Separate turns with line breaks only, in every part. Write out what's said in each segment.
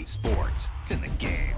sports. It's in the game.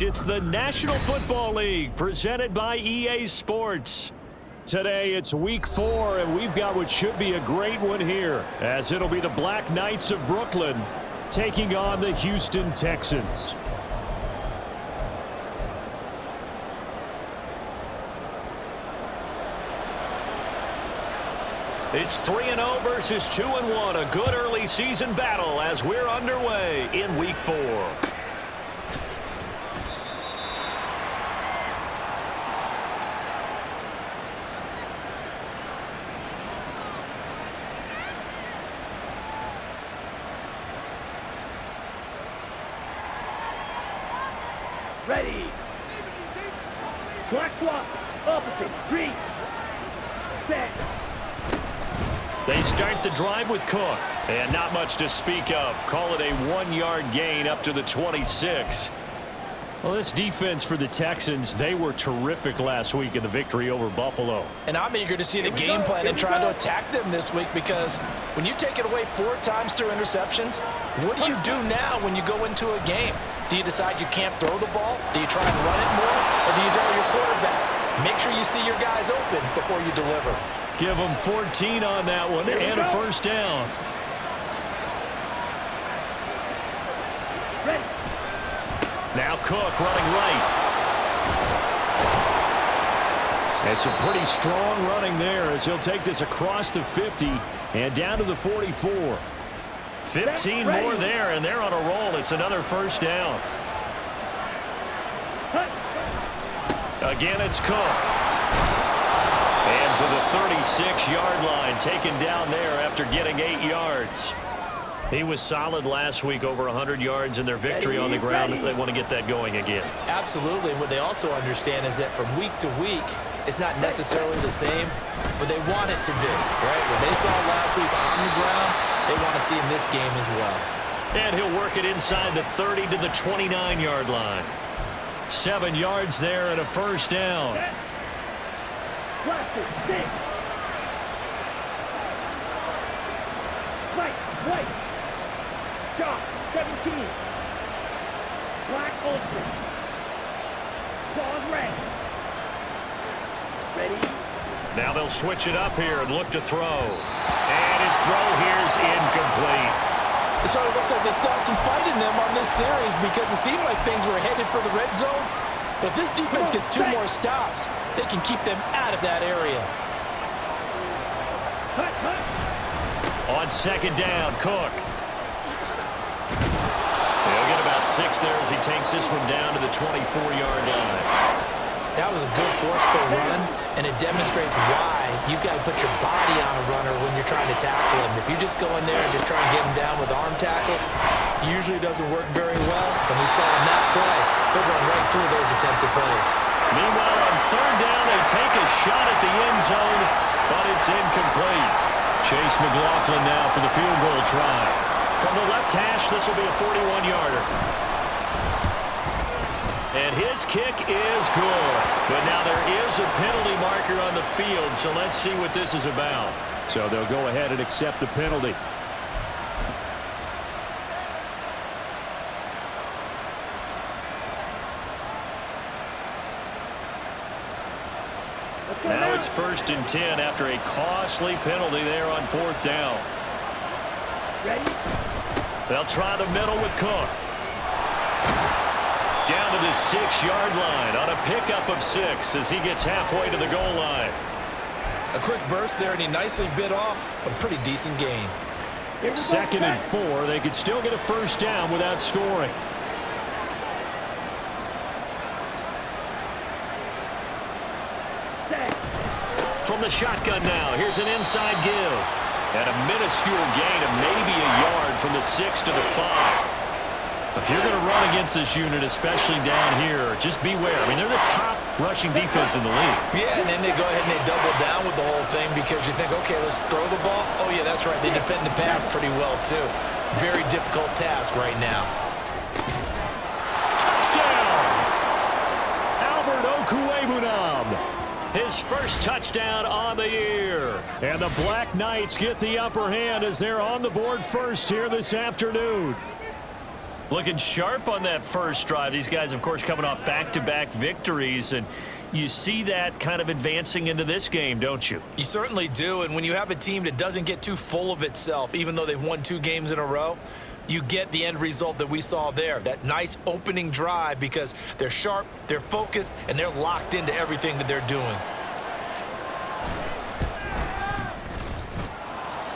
It's the National Football League presented by EA Sports. Today it's week 4 and we've got what should be a great one here, as it'll be the Black Knights of Brooklyn taking on the Houston Texans. It's 3-0 versus 2-1, a good early season battle as we're underway in week 4.
Ready. Black swap. Opposite. 3. Set.
They start the drive with Cook. And not much to speak of. Call it a 1-yard gain up to the 26. Well, this defense for the Texans, they were terrific last week in the victory over Buffalo.
And I'm eager to see the game plan and try to attack them this week, because when you take it away 4 times through interceptions, what do you do now when you go into a game? Do you decide you can't throw the ball? Do you try and run it more? Or do you tell your quarterback, make sure you see your guys open before you deliver?
Give them 14 on that one and a first down.
Ready.
Now Cook running right. It's a pretty strong running there as he'll take this across the 50 and down to the 44. 15 more there, and they're on a roll. It's another first down. Again, it's Cook. And to the 36-yard line, taken down there after getting 8 yards. He was solid last week, over 100 yards in their victory on the ground. They want to get that going again.
Absolutely. What they also understand is that from week to week, it's not necessarily the same, but they want it to be, right? What they saw last week on the ground, they want to see in this game as well.
And he'll work it inside the 30 to the 29-yard line. 7 yards there and a first down.
Plastic. 6. White. Shot. 17. Black ultra. Claws red. Ready.
Now they'll switch it up here and look to throw. And his throw here is incomplete.
It sort of looks like they still have some fight in them on this series, because it seemed like things were headed for the red zone. But this defense gets 2 more stops. They can keep them out of that area.
On second down, Cook. He'll get about 6 there as he takes this one down to the 24-yard line.
That was a good forceful run, and it demonstrates why you've got to put your body on a runner when you're trying to tackle him. If you just go in there and just try and get him down with arm tackles, usually doesn't work very well. And we saw in that play, he'll run right through those attempted plays.
Meanwhile, on third down, they take a shot at the end zone, but it's incomplete. Chase McLaughlin now for the field goal try. From the left hash, this will be a 41-yarder. And his kick is good. But now there is a penalty marker on the field, so let's see what this is about. So they'll go ahead and accept the penalty. Now it's 1st and 10 after a costly penalty there on 4th down.
Ready.
They'll try the middle with Cook. Down to the 6-yard line on a pickup of 6 as he gets halfway to the goal line.
A quick burst there, and he nicely bit off a pretty decent gain.
2nd and 4. They could still get a first down without scoring. From the shotgun now, here's an inside give. And a minuscule gain of maybe a yard from the 6 to the 5. If you're going to run against this unit, especially down here, just beware. I mean, they're the top rushing defense in the league.
Yeah, and then they go ahead and they double down with the whole thing because you think, okay, let's throw the ball. Oh, yeah, that's right. They defend the pass pretty well, too. Very difficult task right now.
Touchdown! Albert Okwuegbunam. His first touchdown on the year. And the Black Knights get the upper hand as they're on the board first here this afternoon. Looking sharp on that first drive. These guys, of course, coming off back-to-back victories, and you see that kind of advancing into this game, don't you?
You certainly do, and when you have a team that doesn't get too full of itself, even though they've won 2 games in a row, you get the end result that we saw there, that nice opening drive because they're sharp, they're focused, and they're locked into everything that they're doing.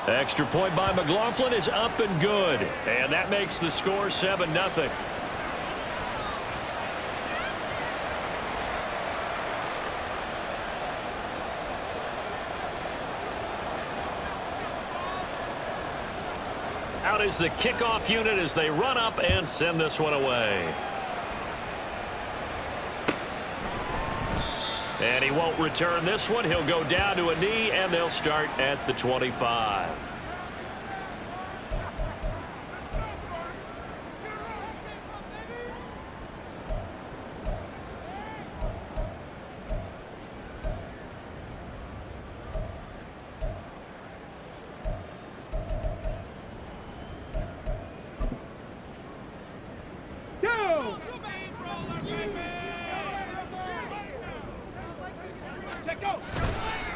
Extra point by McLaughlin is up and good. And that makes the score 7-0. Out is the kickoff unit as they run up and send this one away. And he won't return this one. He'll go down to a knee, and they'll start at the 25.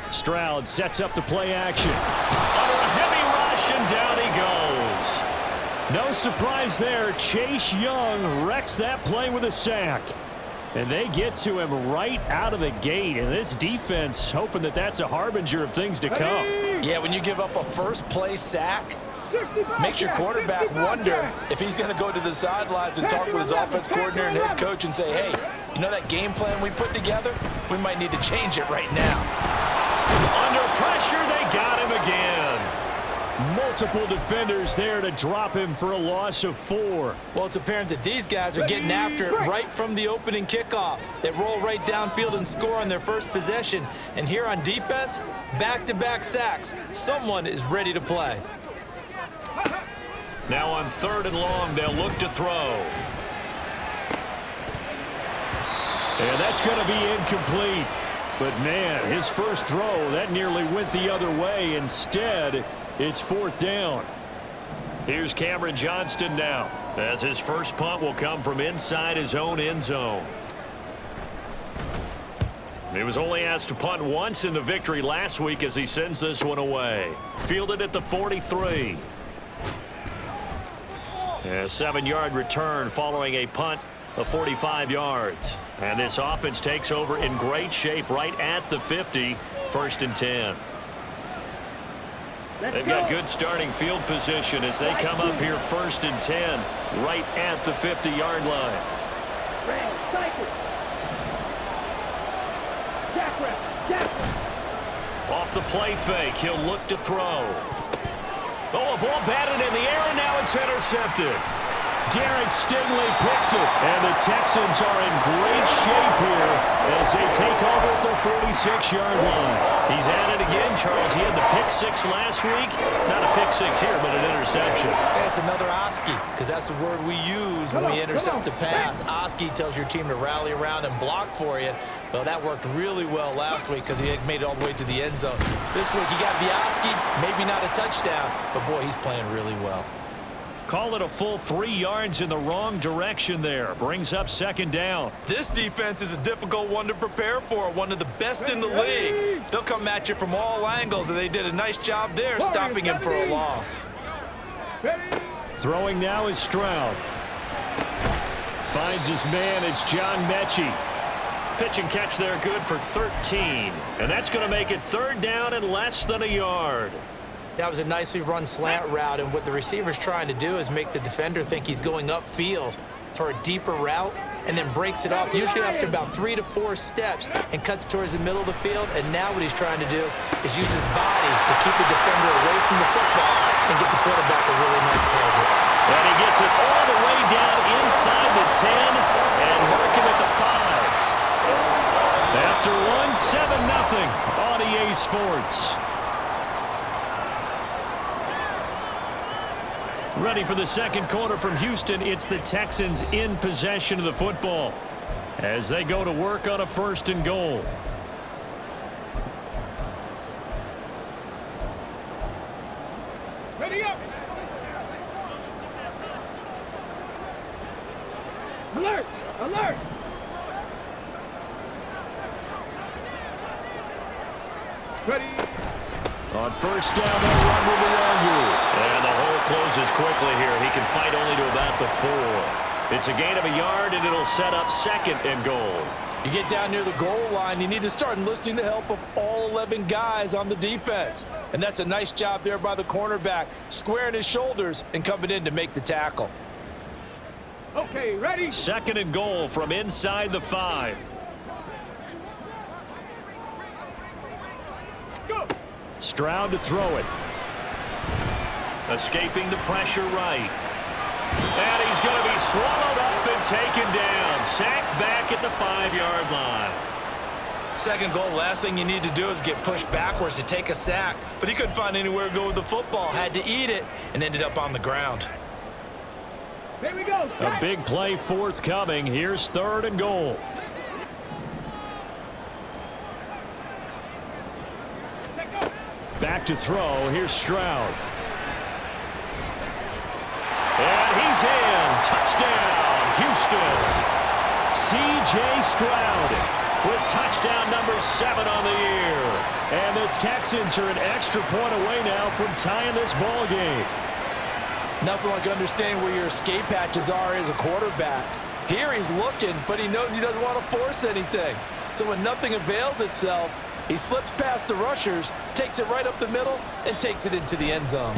Stroud sets up the play action. Under a heavy rush, and down he goes. No surprise there. Chase Young wrecks that play with a sack. And they get to him right out of the gate. And this defense hoping that that's a harbinger of things to come.
Yeah, when you give up a first-play sack, makes your quarterback wonder if he's going to go to the sidelines and talk with his offense coordinator and head coach and say, hey, you know that game plan we put together? We might need to change it right now.
Under pressure, they got him again. Multiple defenders there to drop him for a loss of 4.
Well, it's apparent that these guys are getting after it right from the opening kickoff. They roll right downfield and score on their first possession. And here on defense, back-to-back sacks. Someone is ready to play.
Now on 3rd and long, they'll look to throw. And that's going to be incomplete. But, man, his first throw, that nearly went the other way. Instead, it's 4th down. Here's Cameron Johnston now, as his first punt will come from inside his own end zone. He was only asked to punt once in the victory last week as he sends this one away. Fielded at the 43. A 7-yard return following a punt of 45 yards. And this offense takes over in great shape right at the 50, 1st and 10. They've got good starting field position as they come up here 1st and 10, right at the 50-yard line. Off the play fake, he'll look to throw. Oh, a ball batted in the air, and now it's intercepted. Derek Stingley picks it, and the Texans are in great shape here as they take over at the 46-yard line. He's at it again, Charles. He had the pick-6 last week. Not a pick-6 here, but an interception.
It's another Oski, because that's the word we use when we intercept a pass. Oski tells your team to rally around and block for you. Well, that worked really well last week because he had made it all the way to the end zone. This week he got the Oski, maybe not a touchdown, but boy, he's playing really well.
Call it a full 3 yards in the wrong direction there. Brings up 2nd down.
This defense is a difficult one to prepare for, one of the best in the league. They'll come at you from all angles, and they did a nice job there stopping him for a loss.
Throwing now is Stroud. Finds his man. It's John Mechie. pitch and catch there good for 13. And that's going to make it 3rd down and less than a yard.
That was a nicely run slant route, and what the receiver's trying to do is make the defender think he's going upfield for a deeper route, and then breaks it off, usually after about 3 to 4 steps, and cuts towards the middle of the field. And now what he's trying to do is use his body to keep the defender away from the football and get the quarterback a really nice target.
And he gets it all the way down inside the 10 and mark him at the 5. After one, 7-0 on EA Sports. Ready for the second quarter from Houston. It's the Texans in possession of the football as they go to work on a 1st and goal.
Ready up. Alert! Alert! Ready.
On 1st down, they'll run with the longer. And the hole closes quickly here. He can fight only to about the 4. It's a gain of a yard, and it'll set up 2nd and goal.
You get down near the goal line, you need to start enlisting the help of all 11 guys on the defense. And that's a nice job there by the cornerback, squaring his shoulders and coming in to make the tackle.
Okay, ready.
2nd and goal from inside the 5.
Go.
Stroud to throw it. Escaping the pressure right. And he's going to be swallowed up and taken down. Sacked back at the 5-yard line.
2nd goal, last thing you need to do is get pushed backwards to take a sack. But he couldn't find anywhere to go with the football. Had to eat it and ended up on the ground.
Here we go.
A big play forthcoming. Here's 3rd and goal. Back to throw. Here's Stroud. And he's in. Touchdown, Houston. C.J. Stroud with touchdown number 7 on the year. And the Texans are an extra point away now from tying this ball game.
Nothing like understanding where your escape hatches are as a quarterback. Here he's looking, but he knows he doesn't want to force anything. So when nothing avails itself, he slips past the rushers, takes it right up the middle, and takes it into the end zone.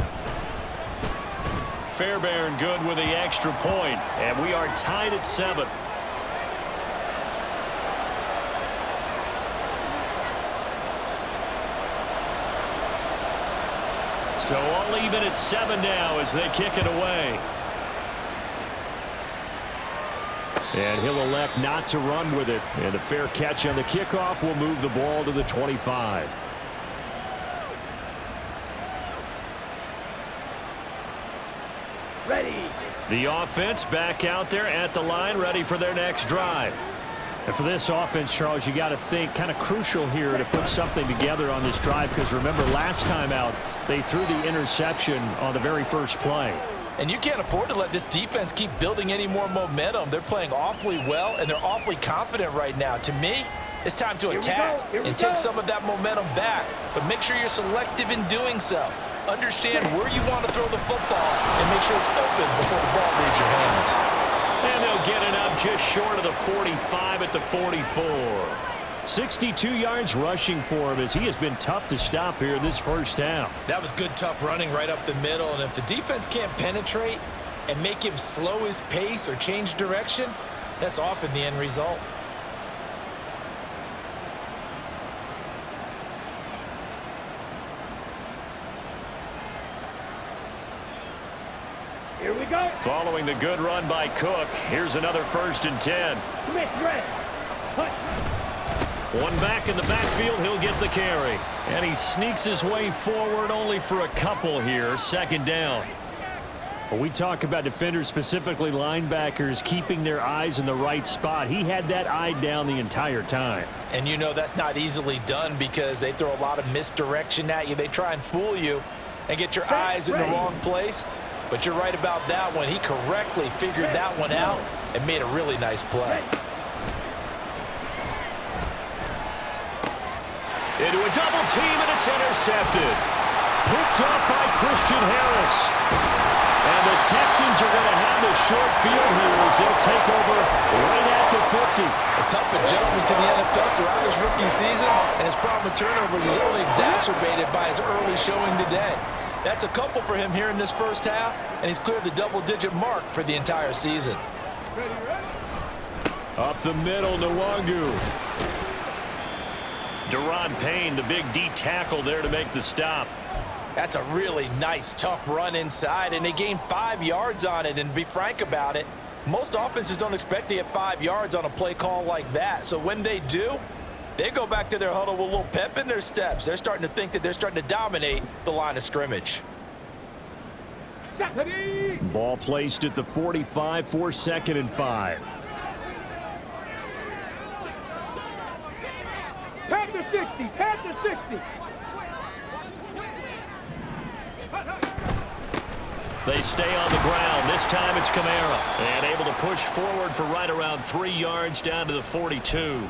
Fairbairn good with the extra point, and we are tied at 7. So all even at 7 now as they kick it away. And he'll elect not to run with it. And a fair catch on the kickoff will move the ball to the 25.
Ready.
The offense back out there at the line, ready for their next drive. And for this offense, Charles, you got to think kind of crucial here to put something together on this drive, because remember last time out they threw the interception on the very first play.
And you can't afford to let this defense keep building any more momentum. They're playing awfully well, and they're awfully confident right now. To me, it's time to attack and take some of that momentum back. But make sure you're selective in doing so. Understand where you want to throw the football and make sure it's open before the ball leaves your hands.
And they'll get it up just short of the 45 at the 44. 62 yards rushing for him as he has been tough to stop here in this first half.
That was good, tough running right up the middle. And if the defense can't penetrate and make him slow his pace or change direction, that's often the end result.
Here we go.
Following the good run by Cook, here's another 1st and 10.
Smith red. Hut.
One back in the backfield, he'll get the carry. And he sneaks his way forward only for a couple here. 2nd down. When we talk about defenders, specifically linebackers, keeping their eyes in the right spot, he had that eye down the entire time.
And you know that's not easily done because they throw a lot of misdirection at you. They try and fool you and get your eyes in the wrong place. But you're right about that one. He correctly figured that one out and made a really nice play.
Into a double team, and it's intercepted. Picked up by Christian Harris. And the Texans are going to have the short field here as they'll take over right at the 50.
A tough adjustment to the NFL throughout his rookie season, and his problem with turnovers is only exacerbated by his early showing today. That's a couple for him here in this first half, and he's cleared the double-digit mark for the entire season.
Up the middle, Nwangu. Deron Payne, the big D tackle there to make the stop.
That's a really nice, tough run inside, and they gained 5 yards on it. And to be frank about it, most offenses don't expect to get 5 yards on a play call like that. So when they do, they go back to their huddle with a little pep in their steps. They're starting to think that they're starting to dominate the line of scrimmage.
Ball placed at the 45 for 2nd and 5.
Past the 60, past the 60.
They stay on the ground. This time it's Kamara. And able to push forward for right around 3 yards down to the 42.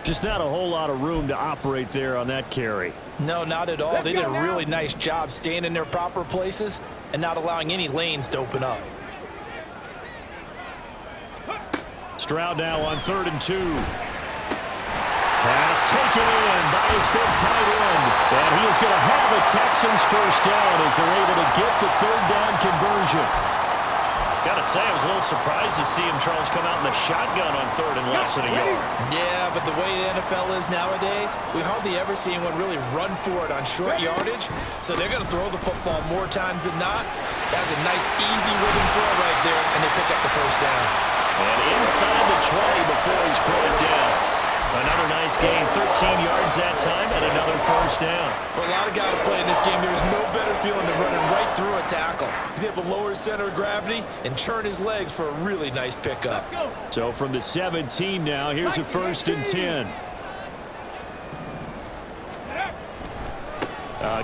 Just not a whole lot of room to operate there on that carry.
No, not at all. They did a really nice job staying in their proper places and not allowing any lanes to open up.
Stroud now on 3rd and 2. Pass taken in by his big tight end. And he is going to have a Texans first down as they're able to get the 3rd down conversion. Got to say, I was a little surprised to see him, Charles, come out in the shotgun on 3rd and less than a yard.
Yeah, but the way the NFL is nowadays, we hardly ever see anyone really run for it on short yardage. So they're going to throw the football more times than not. That was a nice, easy rhythm throw right there, and they pick up the first down.
And inside the 20 before he's brought down. Another nice gain, 13 yards that time, and another first down.
For a lot of guys playing this game, there's no better feeling than running right through a tackle. He's able to lower his center of gravity and churn his legs for a really nice pickup.
So from the 17 now, here's a 1st and 10.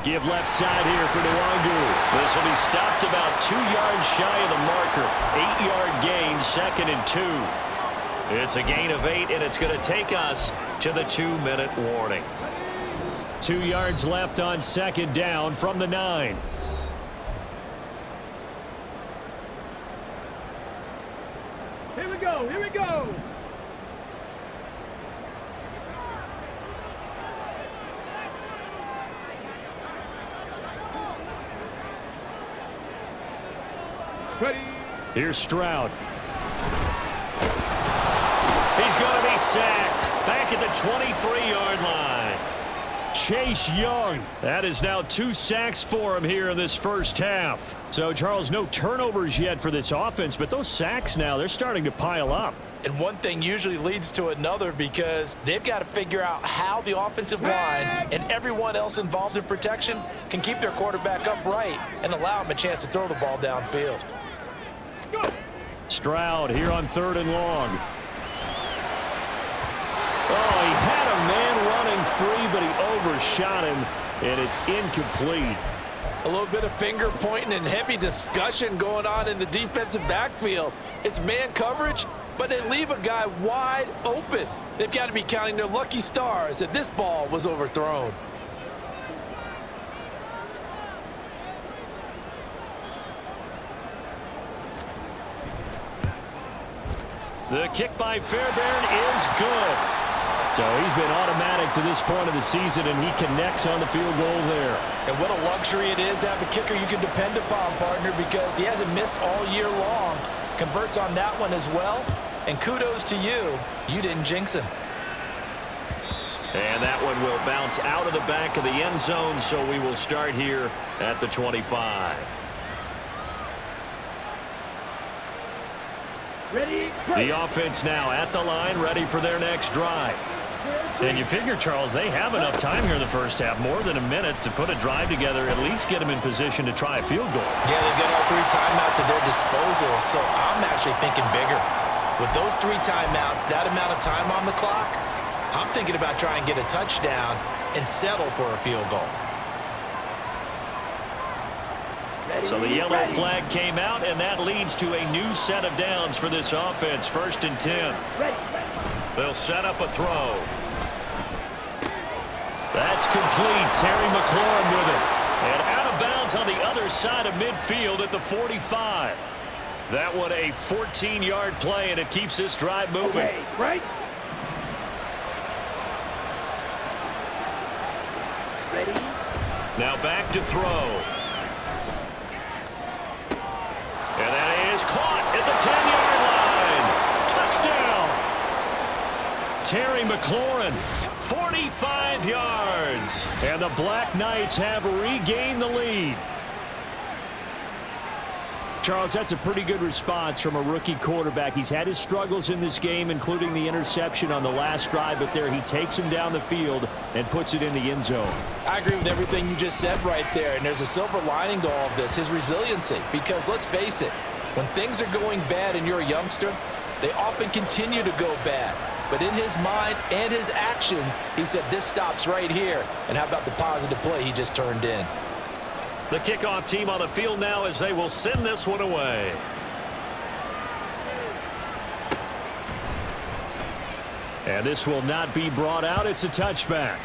Give left side here for Nwangu. This will be stopped about 2 yards shy of the marker. 8-yard gain, 2nd and 2. It's a gain of 8, and it's going to take us to the 2-minute warning. 2 yards left on 2nd down from the 9.
Here we go, here we go. Ready.
Here's Stroud. He's going to be sacked back at the 23-yard line. Chase Young. That is now 2 sacks for him here in this first half. So, Charles, no turnovers yet for this offense, but those sacks now, they're starting to pile up.
And one thing usually leads to another because they've got to figure out how the offensive line and everyone else involved in protection can keep their quarterback upright and allow him a chance to throw the ball downfield.
Stroud here on 3rd and long. Oh, he had a man running free, but he overshot him, and it's incomplete.
A little bit of finger pointing and heavy discussion going on in the defensive backfield. It's man coverage, but they leave a guy wide open. They've got to be counting their lucky stars that this ball was overthrown.
The kick by Fairbairn is good. So he's been automatic to this point of the season, and he connects on the field goal there.
And what a luxury it is to have a kicker you can depend upon, partner, because he hasn't missed all year long. Converts on that one as well. And kudos to you. You didn't jinx him.
And that one will bounce out of the back of the end zone, so we will start here at the 25.
Ready.
The offense now at the line, ready for their next drive. And you figure, Charles, they have enough time here in the first half, more than a minute, to put a drive together, at least get them in position to try a field goal.
Yeah, they've got all 3 timeouts at their disposal, so I'm actually thinking bigger. With those 3 timeouts, that amount of time on the clock, I'm thinking about trying to get a touchdown and settle for a field goal.
So the yellow flag came out, and that leads to a new set of downs for this offense. 1st and 10. They'll set up a throw. That's complete. Terry McLaurin with it. And out of bounds is on the other side of midfield at the 45. That one a 14-yard play, and it keeps this drive moving.
Okay, right? Ready?
Now back to throw. And that is caught at the 10-yard line. Touchdown. Terry McLaurin, 45 yards. And the Black Knights have regained the lead.
Charles, that's a pretty good response from a rookie quarterback. He's had his struggles in this game, including the interception on the last drive, but there he takes him down the field and puts it in the end zone.
I agree with everything you just said right there, and there's a silver lining to all of this, his resiliency. Because let's face it, when things are going bad and you're a youngster, they often continue to go bad. But in his mind and his actions, he said, this stops right here. And how about the positive play he just turned in?
The kickoff team on the field now as they will send this one away.
And this will not be brought out. It's a touchback.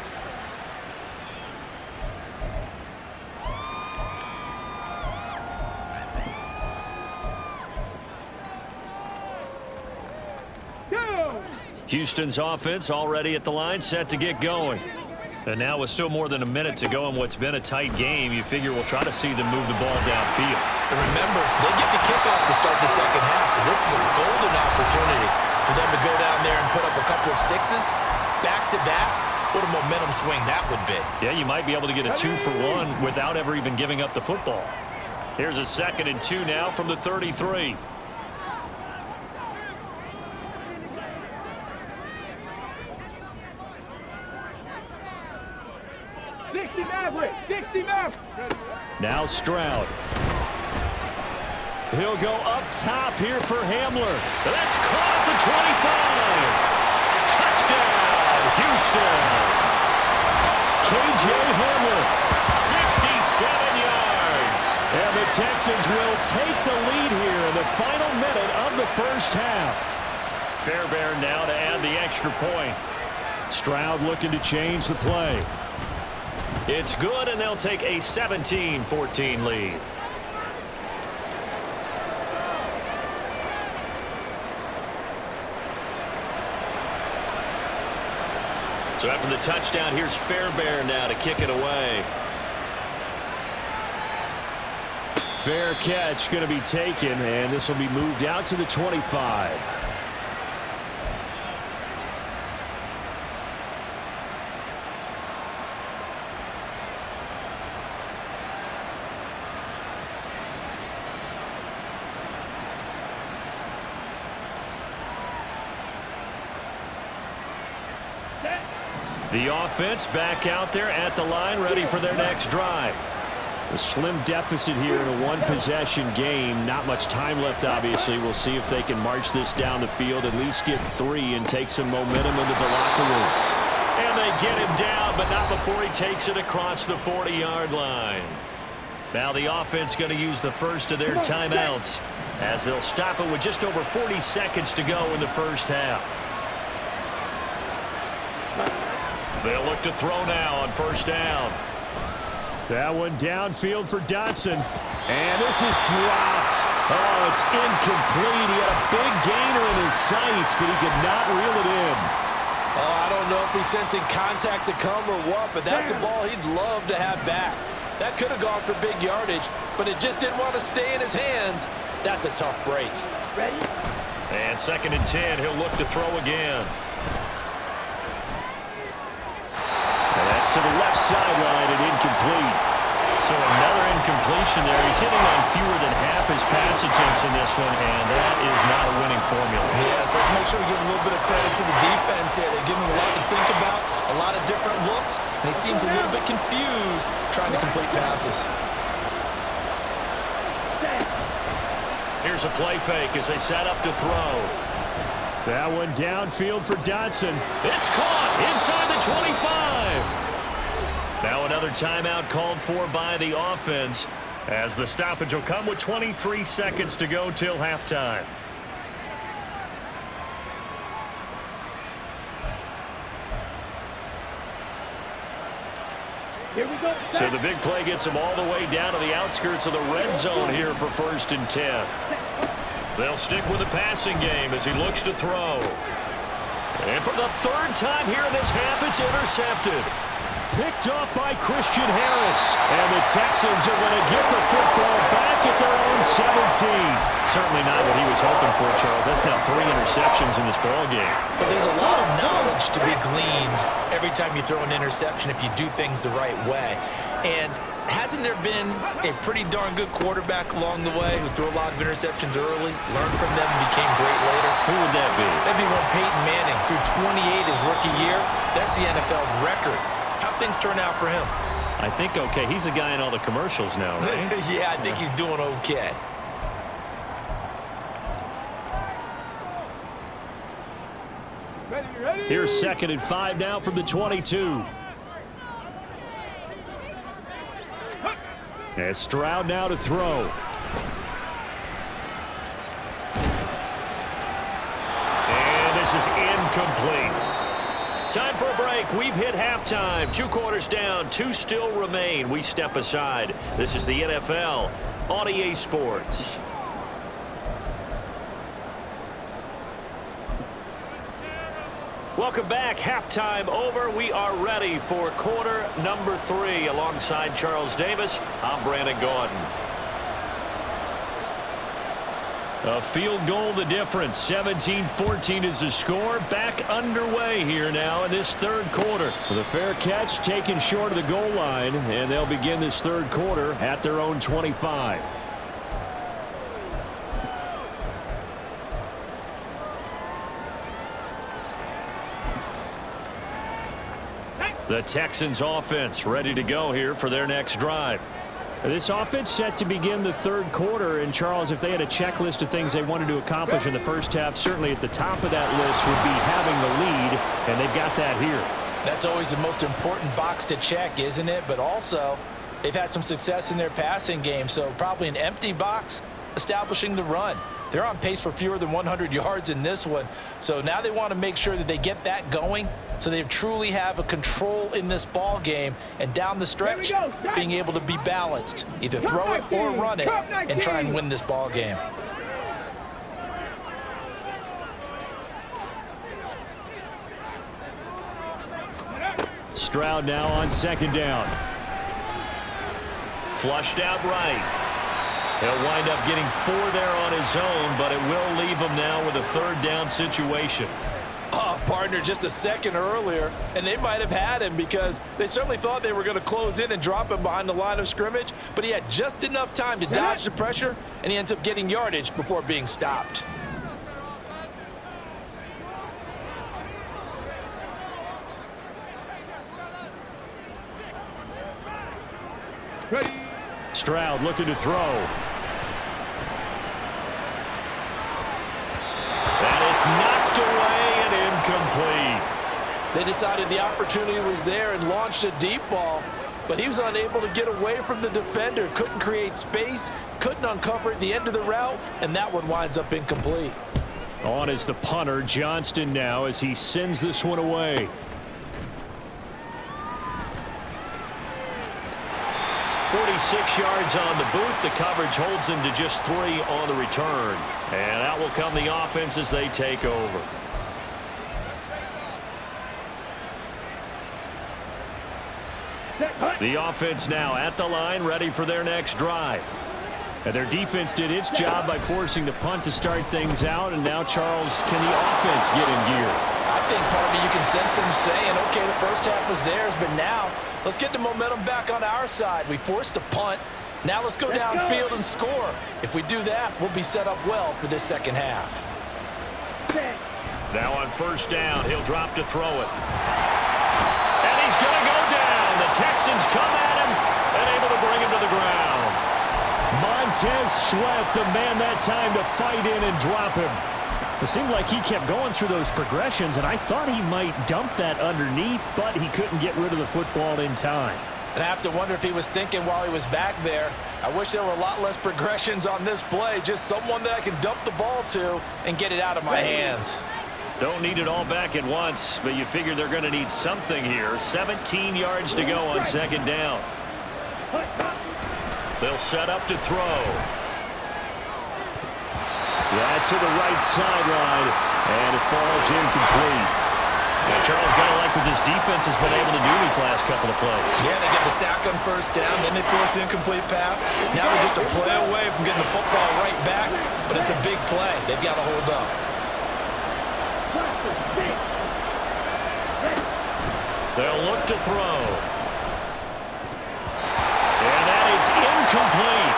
Houston's offense already at the line, set to get going. And now with still more than a minute to go in what's been a tight game, you figure we'll try to see them move the ball downfield.
And remember, they get the kickoff to start the second half, so this is a golden opportunity for them to go down there and put up a couple of sixes back-to-back. What a momentum swing that would be.
Yeah, you might be able to get a 2-for-1 without ever even giving up the football. Here's a 2nd and 2 now from the 33.
Now Stroud. He'll go up top here for Hamler.
That's caught at the 25. Touchdown, Houston.
K.J. Hamler.
67 yards.
And the Texans will take the lead here in the final minute of the first half.
Fairbairn now to add the extra point.
Stroud looking to change the play.
It's good, and they'll take a 17-14 lead. So after the touchdown, here's Fairbairn now to kick it away.
Fair catch going to be taken, and this will be moved out to the 25.
The offense back out there at the line, ready for their next drive.
A slim deficit here in a one-possession game. Not much time left, obviously. We'll see if they can march this down the field, at least get 3 and take some momentum into the locker room.
And they get him down, but not before he takes it across the 40-yard line. Now the offense going to use the first of their timeouts as they'll stop it with just over 40 seconds to go in the first half. They'll look to throw now on first down.
That one downfield for Dotson. And this is dropped. Oh, it's incomplete. He had a big gainer in his sights, but he could not reel it in.
Oh, I don't know if he's sensing contact to come or what, but that's a ball he'd love to have back. That could have gone for big yardage, but it just didn't want to stay in his hands. That's a tough break.
Ready?
And 2nd and 10, he'll look to throw again.
That's to the left sideline and incomplete.
So another incompletion there. He's hitting on fewer than half his pass attempts in this one, and that is not a winning formula.
Yes, let's make sure we give a little bit of credit to the defense here. They give him a lot to think about, a lot of different looks, and he seems a little bit confused trying to complete passes.
Here's a play fake as they set up to throw.
That one downfield for Dotson.
It's caught inside the 25. Now another timeout called for by the offense as the stoppage will come with 23 seconds to go till halftime.
Here we
So the big play gets him all the way down to the outskirts of the red zone here for 1st and 10. They'll stick with the passing game as he looks to throw. And for the 3rd time here in this half, it's intercepted.
Picked off by Christian Harris. And the Texans are going to get the football back at their own 17.
Certainly not what he was hoping for, Charles. That's now 3 interceptions in this ball game.
But there's a lot of knowledge to be gleaned every time you throw an interception if you do things the right way. And hasn't there been a pretty darn good quarterback along the way who threw a lot of interceptions early, learned from them, and became great later?
Who would that be?
That'd be one Peyton Manning threw 28 his rookie year. That's the NFL record. How'd things turn out for him?
I think okay. He's a guy in all the commercials now, right?
Yeah, I think he's doing okay.
Here's 2nd and 5 now from the 22. As Stroud now to throw.
And this is incomplete. Time for a break. We've hit halftime. 2 quarters down. 2 still remain. We step aside. This is the NFL on EA Sports. Welcome back. Halftime over. We are ready for quarter number 3. Alongside Charles Davis, I'm Brandon Gordon.
A field goal the difference. 17-14 is the score. Back underway here now in this 3rd quarter. With a fair catch taken short of the goal line, and they'll begin this 3rd quarter at their own 25. The Texans offense ready to go here for their next drive. This offense set to begin the 3rd quarter. And, Charles, if they had a checklist of things they wanted to accomplish in the first half, certainly at the top of that list would be having the lead, and they've got that here.
That's always the most important box to check, isn't it? But also, they've had some success in their passing game, so probably an empty box establishing the run. They're on pace for fewer than 100 yards in this one, so now they want to make sure that they get that going so they truly have a control in this ball game, and down the stretch, being able to be balanced. Either throw it or run it and try and win this ball game.
Stroud now on 2nd down.
Flushed out right. He'll wind up getting 4 there on his own, but it will leave him now with a 3rd down situation.
Oh, partner, just a second earlier, and they might have had him because they certainly thought they were going to close in and drop him behind the line of scrimmage, but he had just enough time to dodge the pressure, and he ends up getting yardage before being stopped.
Stroud looking to throw.
And it's knocked away and incomplete.
They decided the opportunity was there and launched a deep ball, but he was unable to get away from the defender, couldn't create space, couldn't uncover at the end of the route, and that one winds up incomplete.
On is the punter, Johnston, now as he sends this one away.
46 yards on the boot. The coverage holds him to just 3 on the return. And out will come the offense as they take over.
The offense now at the line, ready for their next drive. And their defense did its job by forcing the punt to start things out. And now, Charles, can the offense get in gear?
I think, partner, you can sense them saying, okay, the first half was theirs, but now let's get the momentum back on our side. We forced a punt. Now let's go downfield and score. If we do that, we'll be set up well for this second half.
Now on 1st down, he'll drop to throw it. And he's going to go down. The Texans come at him and able to bring him to the ground.
Montez Sweat, the man that time to fight in and drop him. It seemed like he kept going through those progressions, and I thought he might dump that underneath, but he couldn't get rid of the football in time.
And I have to wonder if he was thinking while he was back there, I wish there were a lot less progressions on this play, just someone that I can dump the ball to and get it out of my hands.
Don't need it all back at once, but you figure they're going to need something here. 17 yards to go on second down. They'll set up to throw.
Yeah, to the right sideline, and it falls incomplete.
Yeah, Charles, got to like what this defense has been able to do these last couple of plays.
Yeah, they get the sack on first down, then they force an incomplete pass. Now they're just a play away from getting the football right back, but it's a big play. They've got to hold up.
They'll look to throw. And that is incomplete.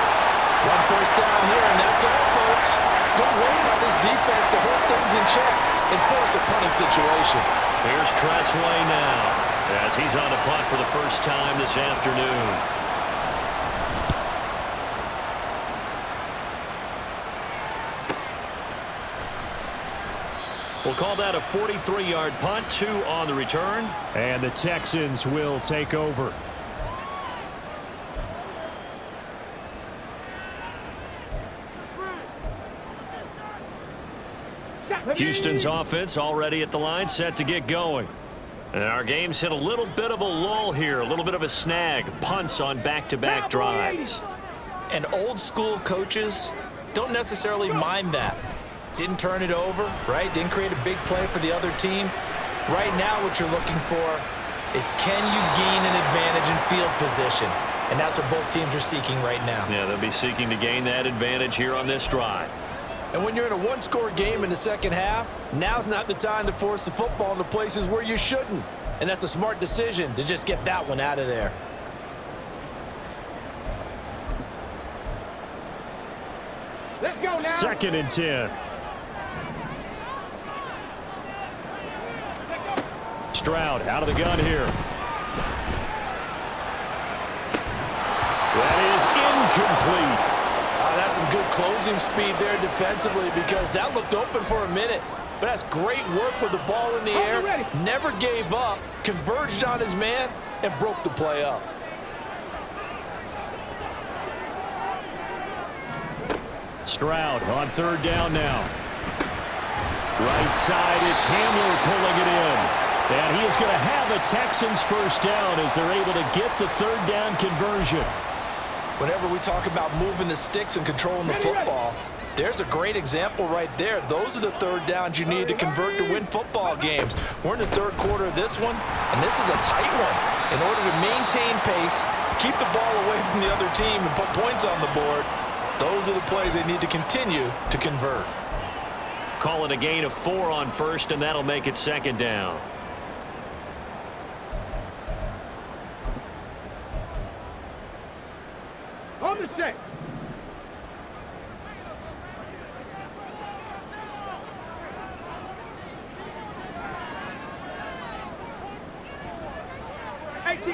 One first down here, and that's all, folks. Good work by this defense to hold things in check and force a punting situation.
Here's Tressway now as he's on a punt for the first time this afternoon. We'll call that a 43-yard punt, 2 on the return.
And the Texans will take over.
Houston's offense already at the line, set to get going. And our game's hit a little bit of a lull here, a little bit of a snag. Punts on back-to-back drives.
And old-school coaches don't necessarily mind that. Didn't turn it over, right? Didn't create a big play for the other team. Right now what you're looking for is, can you gain an advantage in field position? And that's what both teams are seeking right now.
Yeah, they'll be seeking to gain that advantage here on this drive.
And when you're in a one-score game in the second half, now's not the time to force the football in the places where you shouldn't. And that's a smart decision to just get that one out of there.
Let's go now.
2nd and 10. Stroud out of the gun here. That is incomplete.
That's some good closing speed there defensively, because that looked open for a minute. But that's great work with the ball in the air. Never gave up, converged on his man, and broke the play up.
Stroud on 3rd down now. Right side, it's Hamler pulling it in. And he is going to have a Texans first down as they're able to get the 3rd down conversion.
Whenever we talk about moving the sticks and controlling the football, there's a great example right there. Those are the 3rd downs you need to convert to win football games. We're in the 3rd quarter of this one, and this is a tight one. In order to maintain pace, keep the ball away from the other team, and put points on the board, those are the plays they need to continue to convert.
Call it a gain of 4 on first, and that'll make it 2nd down.
On the set.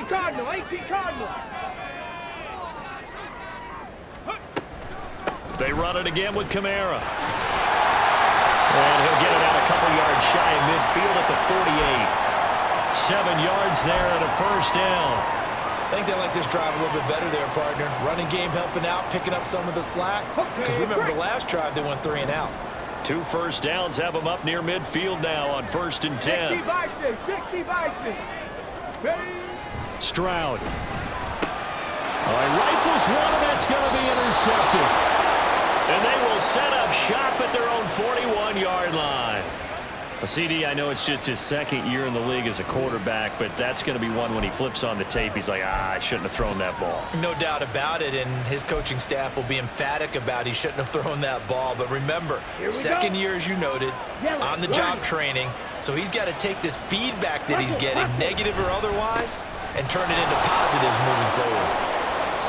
Cardinal, 18 Cardinal.
They run it again with Kamara. And he'll get it out a couple yards shy of midfield at the 48. 7 yards there and a first down.
I think they like this drive a little bit better there, partner. Running game helping out, picking up some of the slack. Because remember the last drive, they went 3 and out.
2 first downs have them up near midfield now on 1st and 10.
60 Bison.
Stroud. Rifles one, and that's going to be intercepted.
And they will set up shop at their own 41-yard line. CD, I know it's just his 2nd year in the league as a quarterback, but that's going to be one when he flips on the tape, he's like, I shouldn't have thrown that ball.
No doubt about it, and his coaching staff will be emphatic about he shouldn't have thrown that ball. But remember, 2nd year, as you noted, on-the-job training, so he's got to take this feedback that he's getting, negative or otherwise, and turn it into positives moving forward.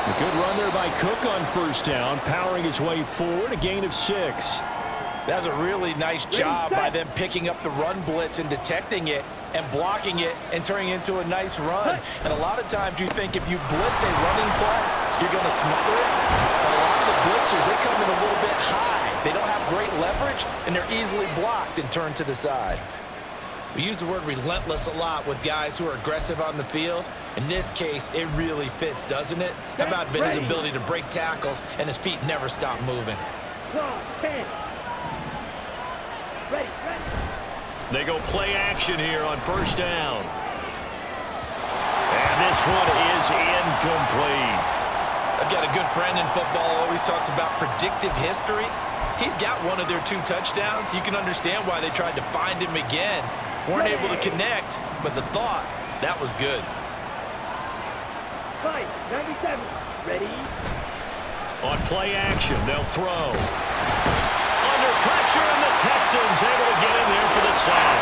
A good run there by Cook on 1st down, powering his way forward, a gain of 6.
That's a really nice job by them picking up the run blitz and detecting it and blocking it and turning it into a nice run. And a lot of times you think if you blitz a running play, you're going to smother it. But a lot of the blitzers, they come in a little bit high. They don't have great leverage, and they're easily blocked and turned to the side. We use the word relentless a lot with guys who are aggressive on the field. In this case, it really fits, doesn't it? How about his ability to break tackles and his feet never stop moving?
They go play action here on first down. And this one is incomplete.
I've got a good friend in football, always talks about predictive history. He's got one of their 2 touchdowns. You can understand why they tried to find him again. Weren't able to connect, but the thought, that was good.
97. Ready?
On play action, they'll throw. Under pressure, and the Texans able to get in there for the sack.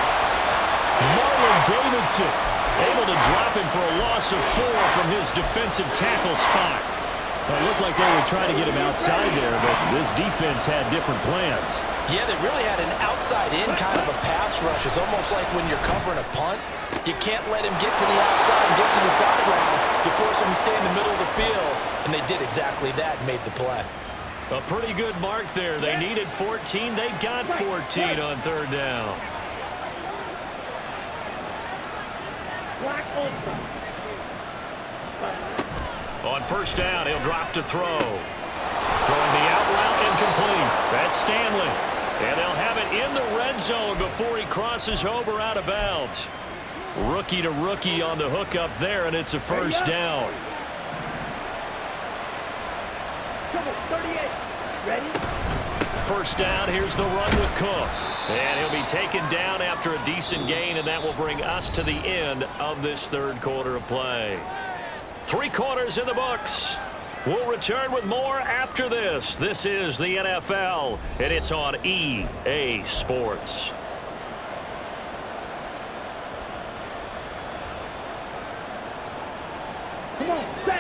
Marlon Davidson able to drop him for a loss of 4 from his defensive tackle spot. It looked like they were trying to get him outside there, but this defense had different plans.
Yeah, they really had an outside-in kind of a pass rush. It's almost like when you're covering a punt. You can't let him get to the outside and get to the sideline. You force him to stay in the middle of the field, and they did exactly that and made the play.
A pretty good mark there. They needed 14. They got 14 on third down. On first down, he'll drop to throw. Throwing the out route incomplete. That's Stanley. And they'll have it in the red zone before he crosses over out of bounds. Rookie to rookie on the hook up there, and it's a first down.
38. Ready?
First down, here's the run with Cook. And he'll be taken down after a decent gain, and that will bring us to the end of this third quarter of play. 3 quarters in the books. We'll return with more after this. This is the NFL, and it's on EA Sports.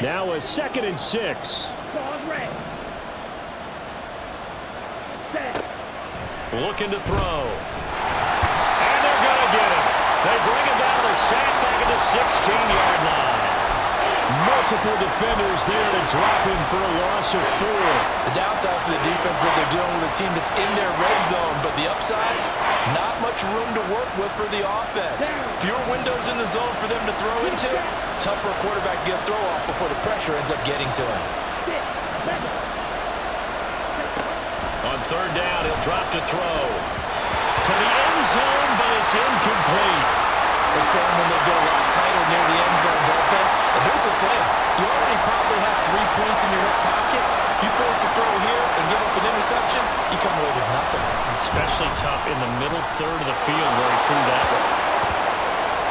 Now a 2nd and 6.
Looking to throw. And they're going to get him. They bring him down the sack back at the 16-yard line.
Multiple defenders there to drop him for a loss of 4.
The downside for the defense is that they're dealing with a team that's in their red zone, but the upside, not much room to work with for the offense. Fewer windows in the zone for them to throw into. Tough for a quarterback to get a throw off before the pressure ends up getting to him.
On third down, he'll drop to throw. To the end zone, but it's incomplete.
Those throwing windows get a lot tighter near the end zone, don't they? And here's the thing. You already probably have 3 points in your hip pocket. You force a throw here and give up an interception, you come away with nothing.
Especially tough in the middle third of the field where he threw that one.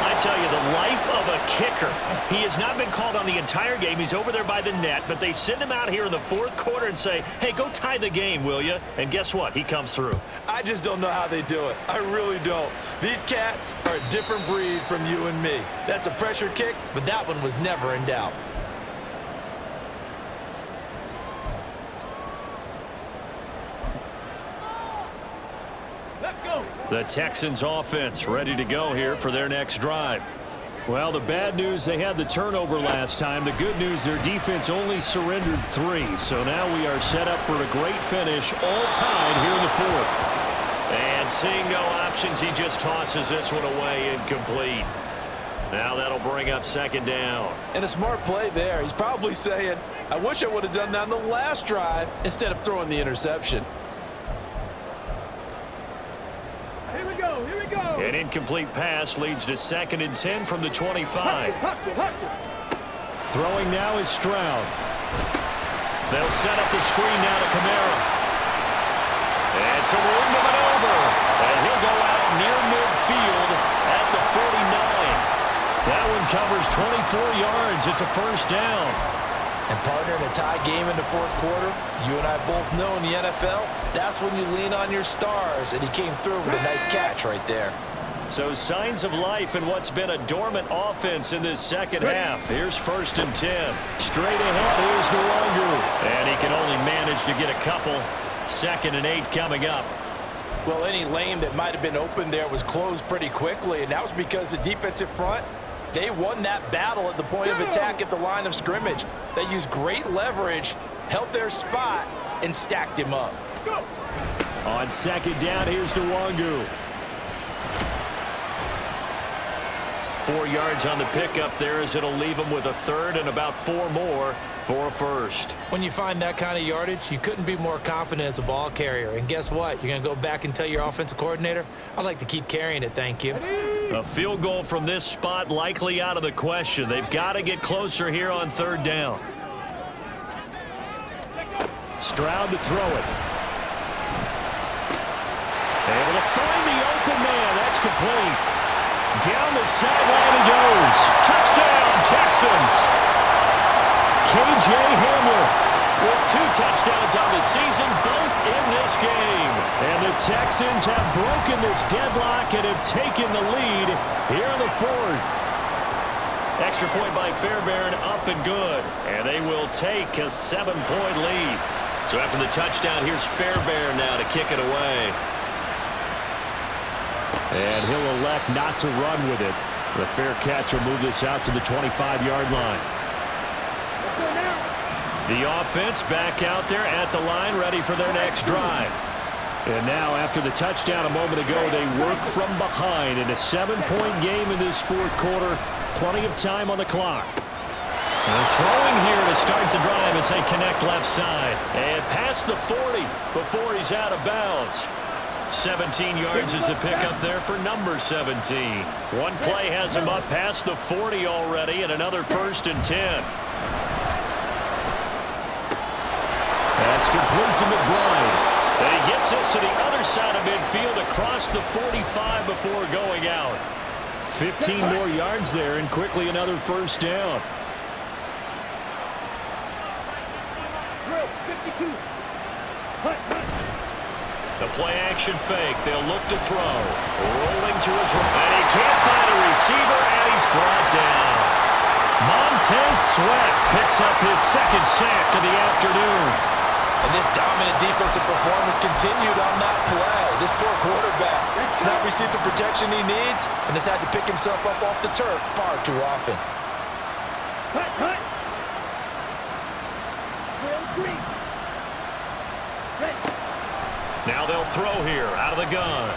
I tell you, the life of a kicker. He has not been called on the entire game. He's over there by the net, but they send him out here in the 4th quarter and say, hey, go tie the game, will you? And guess what? He comes through.
I just don't know how they do it. I really don't. These cats are a different breed from you and me. That's a pressure kick, but that one was never in doubt.
The Texans offense ready to go here for their next drive.
Well, the bad news, they had the turnover last time. The good news, their defense only surrendered 3. So now we are set up for a great finish, all tied here in the 4th.
And seeing no options, he just tosses this one away incomplete. Now that'll bring up 2nd down.
And a smart play there. He's probably saying, I wish I would have done that on the last drive instead of throwing the interception.
An incomplete pass leads to 2nd and 10 from the 25.
Throwing now is Stroud.
They'll set up the screen now to Kamara. And some room to maneuver. And he'll go out near midfield at the 49. That one covers 24 yards. It's a first down.
And partner, in a tie game in the 4th quarter, you and I both know in the NFL, that's when you lean on your stars, and he came through with a nice catch right there.
So signs of life in what's been a dormant offense in this second half. Here's 1st and 10.
Straight ahead, here's Nwangu.
And he can only manage to get a couple. 2nd and 8 coming up.
Well, any lane that might have been open there was closed pretty quickly, and that was because the defensive front, they won that battle at the point of attack at the line of scrimmage. They used great leverage, held their spot, and stacked him up.
On 2nd down, here's Nwangu.
4 yards on the pickup there as it'll leave him with a 3rd and about 4 more. for a first.
When you find that kind of yardage, you couldn't be more confident as a ball carrier. And guess what? You're going to go back and tell your offensive coordinator, I'd like to keep carrying it, thank you.
A field goal from this spot likely out of the question. They've got to get closer here on third down.
Stroud to throw it. Able to find the open man. That's complete. Down the sideline he goes. Touchdown, Texans. K.J. Hamler with 2 touchdowns on the season, both in this game. And the Texans have broken this deadlock and have taken the lead here in the 4th.
Extra point by Fairbairn, up and good. And they will take a 7-point lead. So after the touchdown, here's Fairbairn now to kick it away.
And he'll elect not to run with it. The fair catch will move this out to the 25-yard line.
The offense back out there at the line, ready for their next drive.
And now, after the touchdown a moment ago, they work from behind in a 7-point game in this 4th quarter. Plenty of time on the clock.
And throwing here to start the drive as they connect left side. And past the 40 before he's out of bounds. 17 yards is the pickup there for number 17. One play has him up past the 40 already, and another 1st and 10.
That's complete to McBride.
And he gets us to the other side of midfield across the 45 before going out.
15 more yards there, and quickly another 1st down.
The play-action fake. They'll look to throw. Rolling to his right. And he can't find a receiver, and he's brought down. Montez Sweat picks up his 2nd sack of the afternoon.
And this dominant defensive performance continued on that play. This poor quarterback has not received the protection he needs and has had to pick himself up off the turf far too often.
Cut.
Now they'll throw here out of the gun.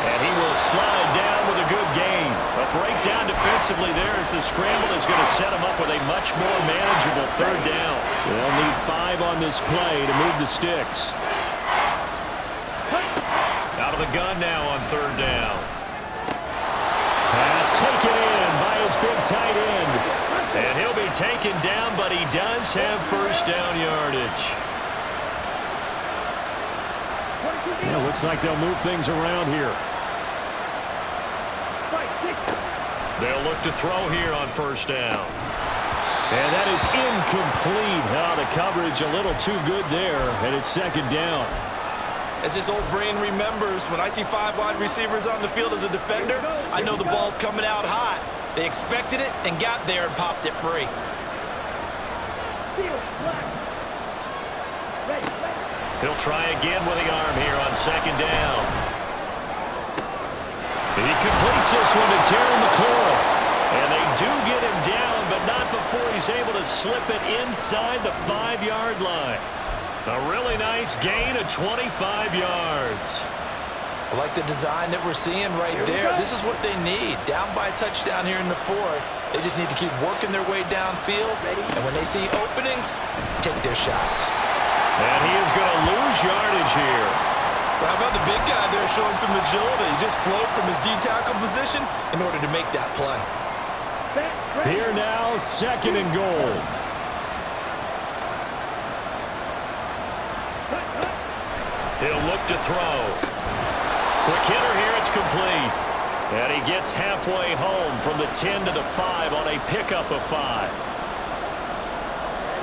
And he will slide down with a good gain. A breakdown defensively there as the scramble is going to set him up with a much more manageable 3rd down.
They'll need 5 on this play to move the sticks.
Out of the gun now on 3rd down.
Pass taken in by his big tight end.
And he'll be taken down, but he does have 1st down yardage.
Yeah, looks like they'll move things around here.
They'll look to throw here on 1st down.
And that is incomplete. The coverage a little too good there, and it's 2nd down.
As this old brain remembers, when I see 5 wide receivers on the field as a defender, I know the ball's coming out hot. They expected it and got there and popped it free.
He'll try again with the arm here on 2nd down. He completes this one to Terry McLaurin. And they do get him down, but not before he's able to slip it inside the 5-yard line. A really nice gain of 25 yards.
I like the design that we're seeing right there. This is what they need. Down by a touchdown here in the 4th. They just need to keep working their way downfield. And when they see openings, take their shots.
And he is going to lose yardage here.
Well, how about the big guy there showing some agility? He just flowed from his D-tackle position in order to make that play.
Here now, 2nd and goal.
He'll look to throw. Quick hitter here, it's complete. And he gets halfway home from the 10 to the 5 on a pickup of 5.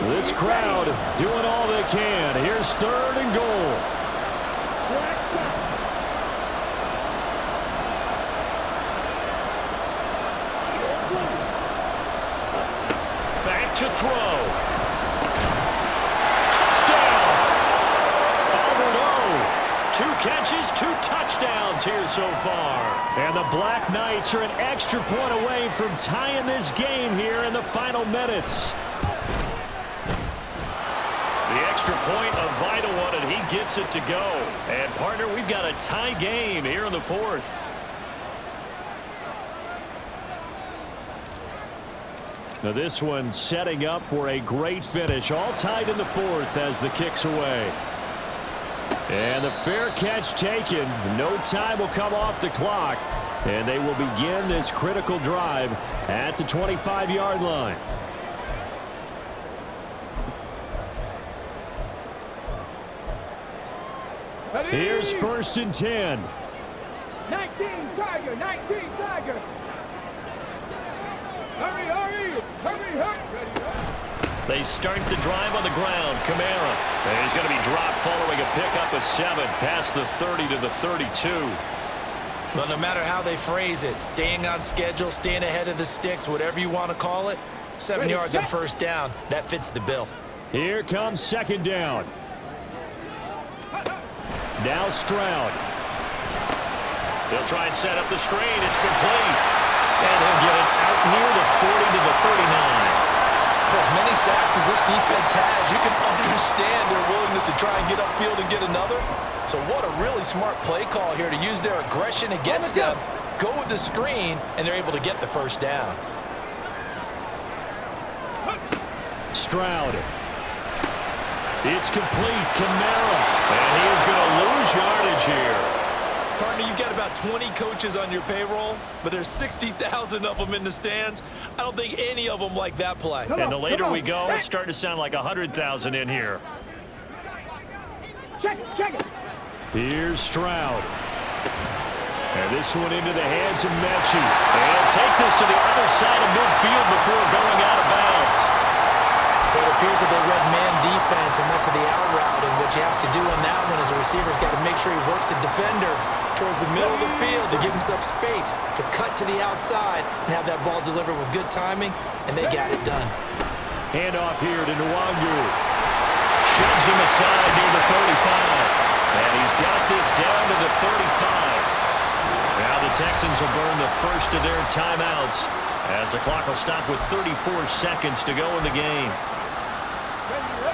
This crowd doing all they can. Here's 3rd and goal.
Back to throw. Touchdown! Albert O. 2 catches, 2 touchdowns here so far.
And the Black Knights are an extra point away from tying this game here in the final minutes.
The extra point, a vital one, and he gets it to go. And, partner, we've got a tie game here in the 4th.
Now this one setting up for a great finish. All tied in the fourth as the kick's away. And the fair catch taken. No time will come off the clock. And they will begin this critical drive at the 25-yard line. Here's 1st and 10.
19 Tiger, 19 Tiger. Hurry, hurry, hurry, hurry.
They start the drive on the ground. Kamara. And he's going to be dropped following a pickup of 7 past the 30 to the 32.
Well, no matter how they phrase it, staying on schedule, staying ahead of the sticks, whatever you want to call it, 7 yards on 1st down, that fits the bill.
Here comes 2nd down. Now Stroud.
He'll try and set up the screen. It's complete. And he'll get it out near the 40 to the 39.
For as many sacks as this defense has, you can understand their willingness to try and get upfield and get another. So what a really smart play call here to use their aggression against them, go with the screen, and they're able to get the 1st down.
Stroud. It's complete. Kamara.
And he is going to lose yardage here.
Partner, you've got about 20 coaches on your payroll, but there's 60,000 of them in the stands. I don't think any of them like that play.
And the later we go, it's starting to sound like 100,000 in here.
Check it.
Here's Stroud. And this one into the hands of Mechie.
And take this to the other side of midfield before going out of bounds.
It appears that they read man defense and went to the out route, and what you have to do on that one is the receiver's got to make sure he works the defender towards the middle of the field to give himself space to cut to the outside and have that ball delivered with good timing, and they got it done.
Handoff here to Nwangu.
Shoves him aside near the 35. And he's got this down to the 35. Now the Texans will burn the first of their timeouts as the clock will stop with 34 seconds to go in the game.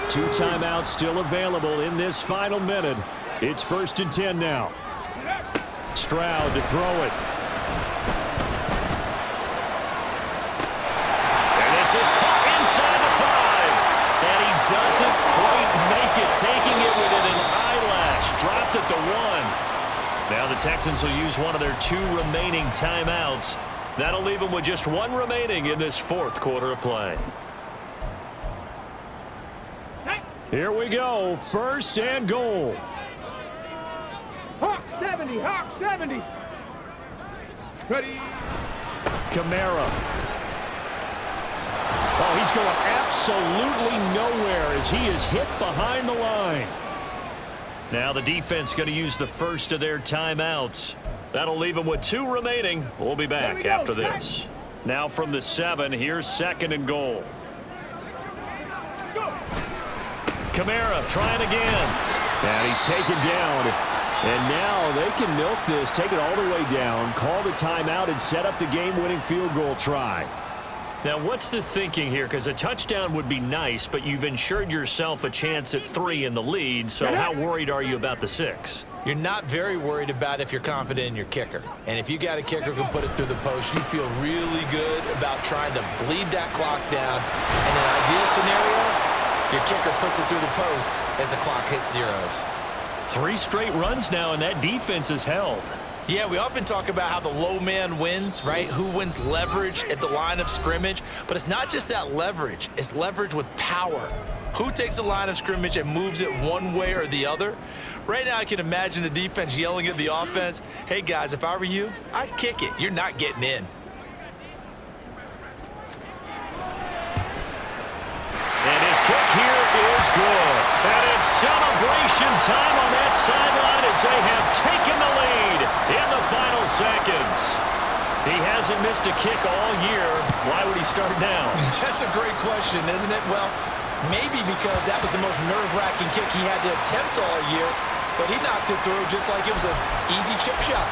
2 timeouts still available in this final minute. It's 1st and 10 now. Stroud to throw it.
And this is caught inside the 5. And he doesn't quite make it, taking it within an eyelash. Dropped at the 1. Now the Texans will use one of their 2 remaining timeouts. That'll leave them with just 1 remaining in this 4th quarter of play.
Here we go. 1st and goal.
Hawk 70, Hawk 70. Ready.
Kamara. Oh, he's going absolutely nowhere as he is hit behind the line.
Now the defense going to use the first of their timeouts. That'll leave them with 2 remaining. We'll be back after this. Now from the 7, here's 2nd and goal. Kamara trying again.
And he's taken down. And now they can milk this, take it all the way down, call the timeout, and set up the game-winning field goal try.
Now, what's the thinking here? Because a touchdown would be nice, but you've ensured yourself a chance at 3 in the lead, so how worried are you about the 6?
You're not very worried about if you're confident in your kicker. And if you got a kicker who can put it through the post, you feel really good about trying to bleed that clock down. In an ideal scenario, your kicker puts it through the post as the clock hits zeros.
3 straight runs now, and that defense is held.
Yeah, we often talk about how the low man wins, right? Who wins leverage at the line of scrimmage. But it's not just that leverage. It's leverage with power. Who takes the line of scrimmage and moves it one way or the other? Right now, I can imagine the defense yelling at the offense, hey, guys, if I were you, I'd kick it. You're not getting in.
And his kick here is good. And it's celebration time on that sideline as they have taken the lead in the final seconds. He hasn't missed a kick all year. Why would he start now?
That's a great question, isn't it? Well, maybe because that was the most nerve-wracking kick he had to attempt all year, but he knocked it through just like it was an easy chip shot.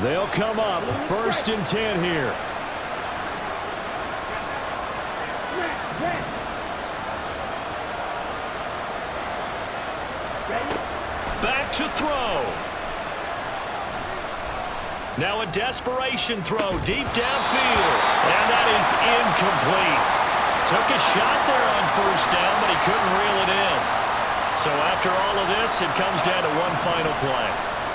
They'll come up 1st and 10 here.
to throw. Now a desperation throw deep downfield. And that is incomplete. Took a shot there on first down, but he couldn't reel it in. So after all of this, it comes down to one final play.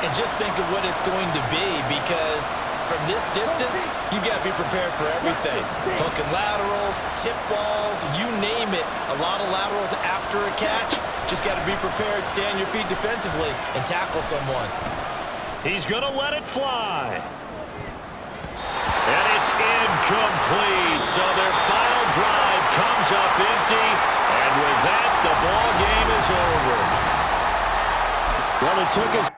And just think of what it's going to be, because from this distance, you've got to be prepared for everything. Hook and laterals, tip balls, you name it. A lot of laterals after a catch. Just got to be prepared, stay on your feet defensively, and tackle someone.
He's going to let it fly. And it's incomplete. So their final drive comes up empty. And with that, the ball game is over.
Well, it took us